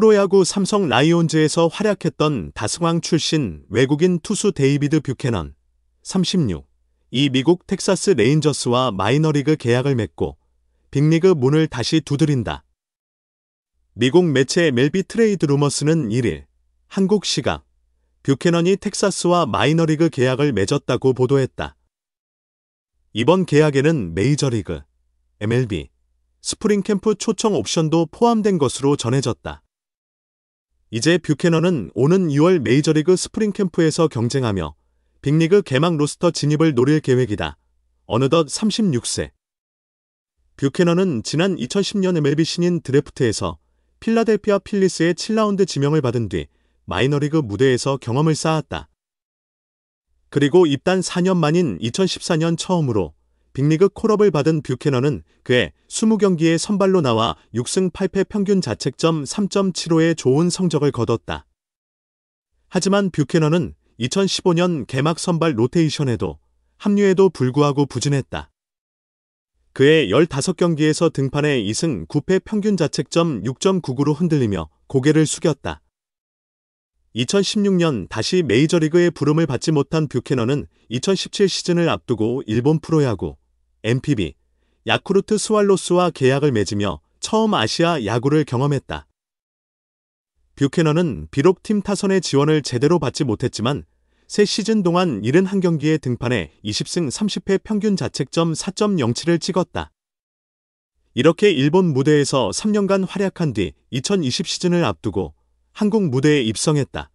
프로야구 삼성 라이온즈에서 활약했던 다승왕 출신 외국인 투수 데이비드 뷰캐넌, 36, 이 미국 텍사스 레인저스와 마이너리그 계약을 맺고 빅리그 문을 다시 두드린다. 미국 매체 MLB 트레이드 루머스는 1일 한국 시각 뷰캐넌이 텍사스와 마이너리그 계약을 맺었다고 보도했다. 이번 계약에는 메이저리그, MLB, 스프링캠프 초청 옵션도 포함된 것으로 전해졌다. 이제 뷰캐넌은 오는 2월 메이저리그 스프링캠프에서 경쟁하며 빅리그 개막 로스터 진입을 노릴 계획이다. 어느덧 36세. 뷰캐넌은 지난 2010년 MLB 신인 드래프트에서 필라델피아 필리스의 7라운드 지명을 받은 뒤 마이너리그 무대에서 경험을 쌓았다. 그리고 입단 4년 만인 2014년 처음으로 빅리그 콜업을 받은 뷰캐넌은 그해 20경기에 선발로 나와 6승 8패 평균 자책점 3.75의 좋은 성적을 거뒀다. 하지만 뷰캐넌은 2015년 개막 선발 로테이션에도 합류에도 불구하고 부진했다. 그해 15경기에서 등판해 2승 9패 평균 자책점 6.99로 흔들리며 고개를 숙였다. 2016년 다시 메이저리그에 부름을 받지 못한 뷰캐넌은 2017 시즌을 앞두고 일본 프로야구, NPB, 야쿠르트 스왈로스와 계약을 맺으며 처음 아시아 야구를 경험했다. 뷰캐넌은 비록 팀 타선의 지원을 제대로 받지 못했지만 새 시즌 동안 71경기에 등판해 20승 30패 평균 자책점 4.07을 찍었다. 이렇게 일본 무대에서 3년간 활약한 뒤 2020 시즌을 앞두고 한국 무대에 입성했다.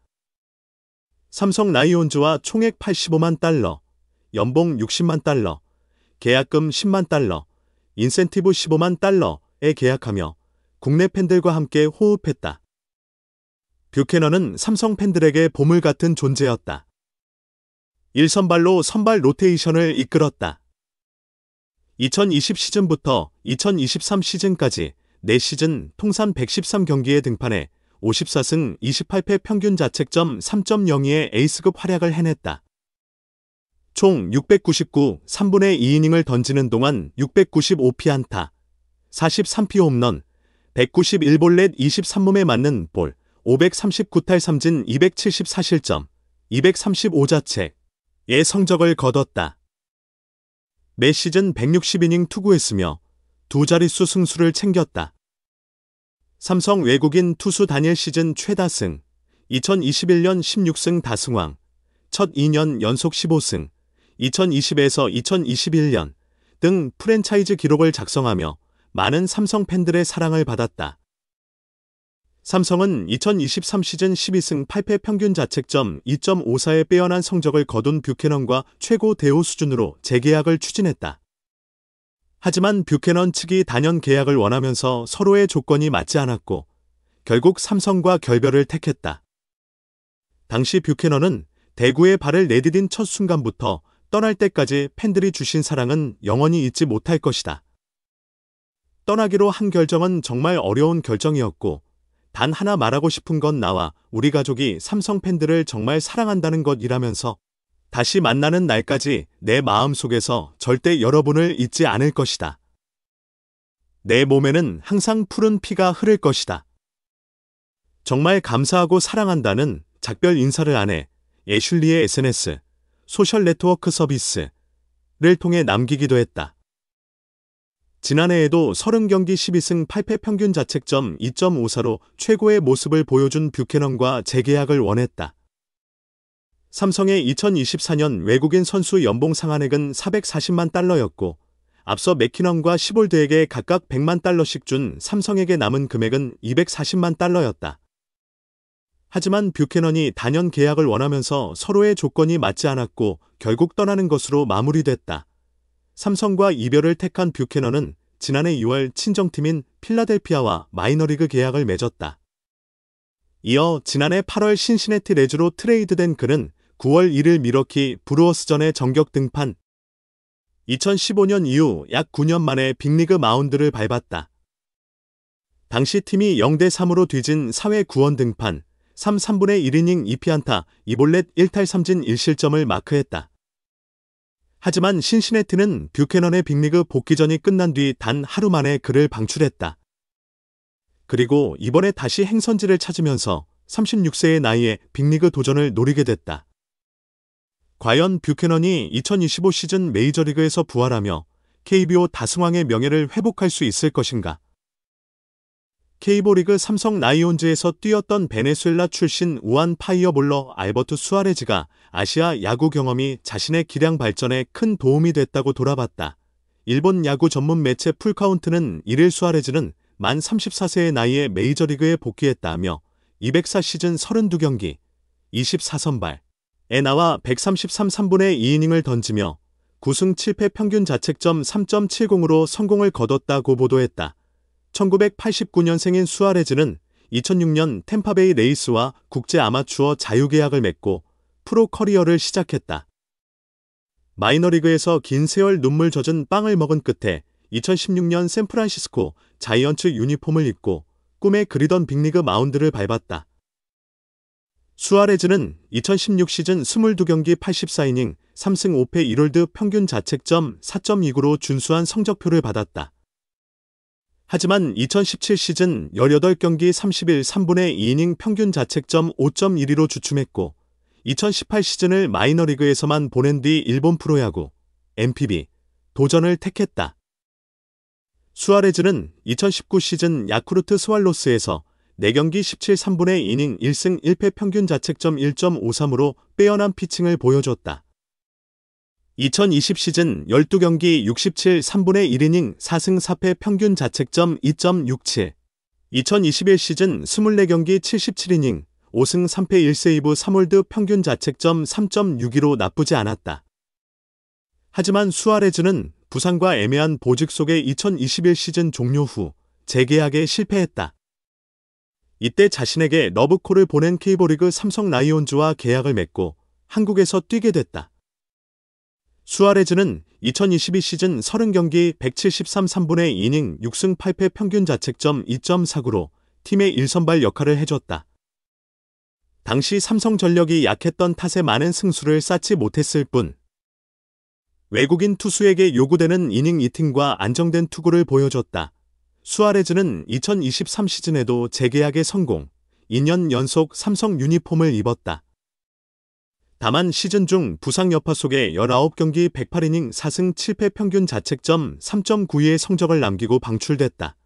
삼성 라이온즈와 총액 85만 달러, 연봉 60만 달러, 계약금 10만 달러, 인센티브 15만 달러에 계약하며 국내 팬들과 함께 호흡했다. 뷰캐넌은 삼성 팬들에게 보물 같은 존재였다. 1선발로 선발 로테이션을 이끌었다. 2020 시즌부터 2023 시즌까지 4시즌 통산 113경기에 등판해 54승 28패 평균 자책점 3.02의 에이스급 활약을 해냈다. 총 699, 3분의 2이닝을 던지는 동안 695피안타, 43피 홈런, 191볼넷 23몸에 맞는 볼, 539탈 3진 274실점, 235자책의 성적을 거뒀다. 매 시즌 160이닝 투구했으며 두 자릿수 승수를 챙겼다. 삼성 외국인 투수 단일 시즌 최다승, 2021년 16승 다승왕, 첫 2년 연속 15승, 2020에서 2021년 등 프랜차이즈 기록을 작성하며 많은 삼성 팬들의 사랑을 받았다. 삼성은 2023 시즌 12승 8패 평균 자책점 2.54의 빼어난 성적을 거둔 뷰캐넌과 최고 대우 수준으로 재계약을 추진했다. 하지만 뷰캐넌 측이 단연 계약을 원하면서 서로의 조건이 맞지 않았고 결국 삼성과 결별을 택했다. 당시 뷰캐넌은 대구에 발을 내디딘 첫 순간부터 떠날 때까지 팬들이 주신 사랑은 영원히 잊지 못할 것이다. 떠나기로 한 결정은 정말 어려운 결정이었고 단 하나 말하고 싶은 건 나와 우리 가족이 삼성 팬들을 정말 사랑한다는 것이라면서 다시 만나는 날까지 내 마음속에서 절대 여러분을 잊지 않을 것이다. 내 몸에는 항상 푸른 피가 흐를 것이다. 정말 감사하고 사랑한다는 작별 인사를 아내 애슐리의 SNS, 소셜 네트워크 서비스를 통해 남기기도 했다. 지난해에도 30경기 12승 8패 평균 자책점 2.54로 최고의 모습을 보여준 뷰캐넌과 재계약을 원했다. 삼성의 2024년 외국인 선수 연봉 상한액은 440만 달러였고 앞서 맥키넌과 시볼드에게 각각 100만 달러씩 준 삼성에게 남은 금액은 240만 달러였다. 하지만 뷰캐넌이 단연 계약을 원하면서 서로의 조건이 맞지 않았고 결국 떠나는 것으로 마무리됐다. 삼성과 이별을 택한 뷰캐넌은 지난해 6월 친정팀인 필라델피아와 마이너리그 계약을 맺었다. 이어 지난해 8월 신시내티 레즈로 트레이드된 그는 9월 1일 밀워키 브루어스전에 정격 등판. 2015년 이후 약 9년 만에 빅리그 마운드를 밟았다. 당시 팀이 0대3으로 뒤진 4회 구원 등판, 3분의 1이닝 2피안타, 2볼넷 1탈 3진 1실점을 마크했다. 하지만 신시내티는 뷰캐넌의 빅리그 복귀전이 끝난 뒤 단 하루 만에 그를 방출했다. 그리고 이번에 다시 행선지를 찾으면서 36세의 나이에 빅리그 도전을 노리게 됐다. 과연 뷰캐넌이 2025 시즌 메이저리그에서 부활하며 KBO 다승왕의 명예를 회복할 수 있을 것인가? KBO 리그 삼성 라이온즈에서 뛰었던 베네수엘라 출신 우한 파이어볼러 알버트 수아레즈가 아시아 야구 경험이 자신의 기량 발전에 큰 도움이 됐다고 돌아봤다. 일본 야구 전문 매체 풀카운트는 이를 수아레즈는 만 34세의 나이에 메이저리그에 복귀했다며 204 시즌 32경기, 24선발에 나와 133 3분의 2이닝을 던지며 9승 7패 평균 자책점 3.70으로 성공을 거뒀다고 보도했다. 1989년생인 수아레즈는 2006년 템파베이 레이스와 국제 아마추어 자유계약을 맺고 프로 커리어를 시작했다. 마이너리그에서 긴 세월 눈물 젖은 빵을 먹은 끝에 2016년 샌프란시스코 자이언츠 유니폼을 입고 꿈에 그리던 빅리그 마운드를 밟았다. 수아레즈는 2016 시즌 22경기 84이닝 3승 5패 1홀드 평균 자책점 4.29로 준수한 성적표를 받았다. 하지만 2017 시즌 18경기 31 3분의 2이닝 평균 자책점 5.12로 주춤했고 2018 시즌을 마이너리그에서만 보낸 뒤 일본 프로야구 NPB 도전을 택했다. 수아레즈는 2019 시즌 야쿠르트 스왈로스에서 4경기 17 3분의 2이닝 1승 1패 평균 자책점 1.53으로 빼어난 피칭을 보여줬다. 2020 시즌 12경기 67 3분의 1이닝 4승 4패 평균 자책점 2.67, 2021 시즌 24경기 77이닝 5승 3패 1세이브 3홀드 평균 자책점 3.62로 나쁘지 않았다. 하지만 수아레즈는 부상과 애매한 보직 속에 2021 시즌 종료 후 재계약에 실패했다. 이때 자신에게 러브콜을 보낸 KBO 리그 삼성 라이온즈와 계약을 맺고 한국에서 뛰게 됐다. 수아레즈는 2022 시즌 30경기 173 3분의 2이닝 6승 8패 평균 자책점 2.49로 팀의 1선발 역할을 해줬다. 당시 삼성전력이 약했던 탓에 많은 승수를 쌓지 못했을 뿐 외국인 투수에게 요구되는 이닝 이팅과 안정된 투구를 보여줬다. 수아레즈는 2023 시즌에도 재계약에 성공, 2년 연속 삼성 유니폼을 입었다. 다만 시즌 중 부상 여파 속에 19경기 108이닝 4승 7패 평균 자책점 3.92의 성적을 남기고 방출됐다.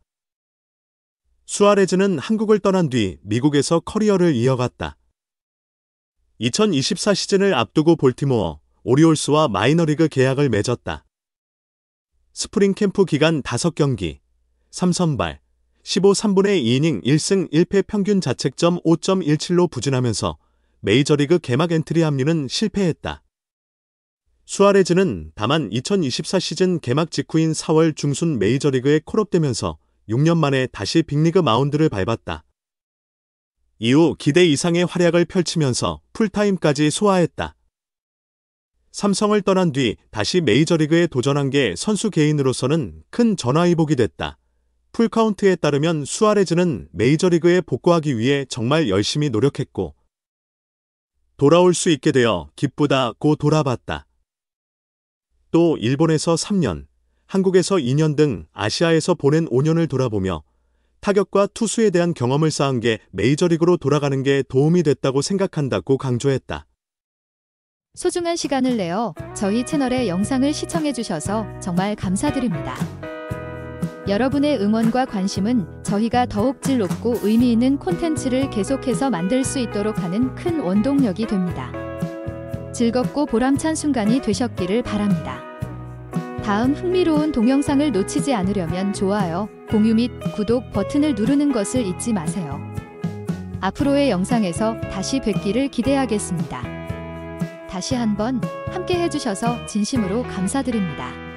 수아레즈는 한국을 떠난 뒤 미국에서 커리어를 이어갔다. 2024 시즌을 앞두고 볼티모어 오리올스와 마이너리그 계약을 맺었다. 스프링 캠프 기간 5경기, 3선발, 15 3분의 2이닝 1승 1패 평균 자책점 5.17로 부진하면서 메이저리그 개막 엔트리 합류는 실패했다. 수아레즈는 다만 2024 시즌 개막 직후인 4월 중순 메이저리그에 콜업되면서 6년 만에 다시 빅리그 마운드를 밟았다. 이후 기대 이상의 활약을 펼치면서 풀타임까지 소화했다. 삼성을 떠난 뒤 다시 메이저리그에 도전한 게 선수 개인으로서는 큰 전화위복이 됐다. 풀카운트에 따르면 수아레즈는 메이저리그에 복구하기 위해 정말 열심히 노력했고 돌아올 수 있게 되어 기쁘다고 돌아봤다. 또 일본에서 3년, 한국에서 2년 등 아시아에서 보낸 5년을 돌아보며 타격과 투수에 대한 경험을 쌓은 게 메이저리그로 돌아가는 게 도움이 됐다고 생각한다고 강조했다. 소중한 시간을 내어 저희 채널의 영상을 시청해주셔서 정말 감사드립니다. 여러분의 응원과 관심은 저희가 더욱 질 높고 의미 있는 콘텐츠를 계속해서 만들 수 있도록 하는 큰 원동력이 됩니다. 즐겁고 보람찬 순간이 되셨기를 바랍니다. 다음 흥미로운 동영상을 놓치지 않으려면 좋아요, 공유 및 구독 버튼을 누르는 것을 잊지 마세요. 앞으로의 영상에서 다시 뵙기를 기대하겠습니다. 다시 한번 함께 해주셔서 진심으로 감사드립니다.